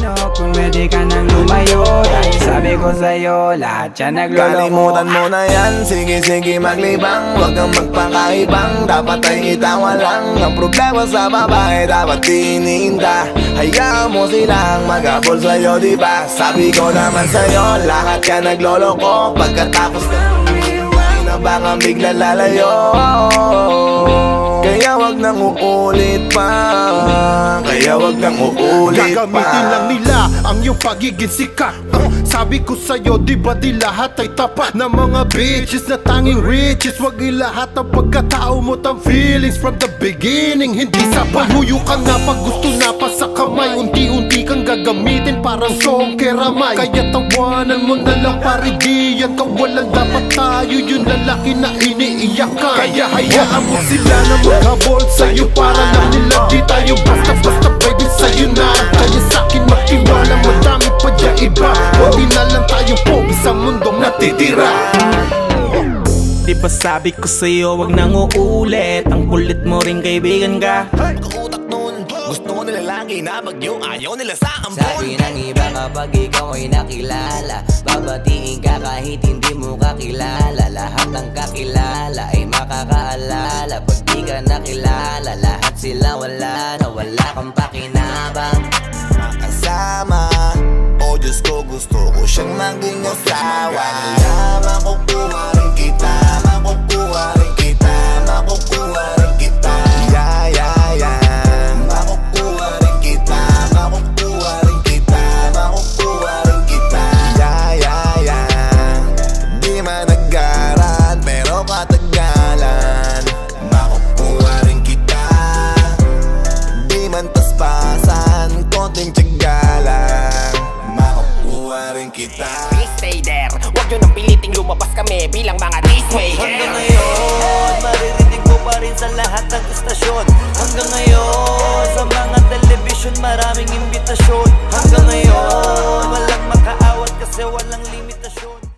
ano kung ready ka nang lumayo. Dahil sabi ko sa'yo, lahat yan nagloloko. Kalimutan mo na yan, sige maglibang. Huwag kang magpakaibang, dapat ay itawa lang. Ang problema sa babae, dapat tininda. Hayaan mo silang magabol sa'yo, diba? Sabi ko naman sa'yo, lahat yan nagloloko. Pagkatapos na baka bigla lalayo. Kaya wag nang uulit pa. Kaya wag nang uulit pa. Gagamitin lang nila ang iyong pagiging sikat. Sabi ko sa'yo, di ba di lahat ay tapat na mga bitches na tanging riches. Wag ilahat ang pagkatao mo tang feelings from the beginning. Hindi sapat, huyo ka na pag gusto na pa sa kamay. Unti-unti kang gagamitin parang song keramay. Kaya tawanan mo na lang pare, di yan kawalan. Dapat tayo yung lalaki na iniiyakan. Kaya hayaan mo sila na maghabol sa'yo. Para lang nila di tayo basta-basta baby sa'yo na. Kaya sa'kin magtiwala, madami pa dyan iba. Hindi na lang tayo pogi sa mundong natitira. Di ba sabi ko sa'yo, wag nang uulit. Ang kulit mo rin kaibigan ka. Utak nun, gusto nila lagi na bagyo. Ayaw nila sa ampon. Sabi ng iba kapag ikaw ay nakilala, babatiin ka kahit hindi mo kakilala. Lahat ng kakilala ay makakaalala. Pag di ka nakilala, lahat sila wala na wala kang pakinabang. Makasama, oh Diyos ko, gusto ko siyang maging asawa. Makukuha rin kita, makukuha rin kita, makukuha rin kita. Yeah, yeah, yeah. Makukuha rin kita, makukuha rin kita, makukuha rin kita. Yeah, yeah, yeah. Di man nagaran, pero katagalan. Makukuha rin kita. Di man paspasan, konting tiyaga lang. Makukuha rin kita. Please stay there. Huwag nyo nang piliting lumabas kami bilang mga this way. Hanggang ngayon, maririnig mo pa rin sa lahat ng istasyon. Hanggang ngayon, sa mga television maraming imbitasyon. Hanggang ngayon, walang makaawat kasi walang limitasyon.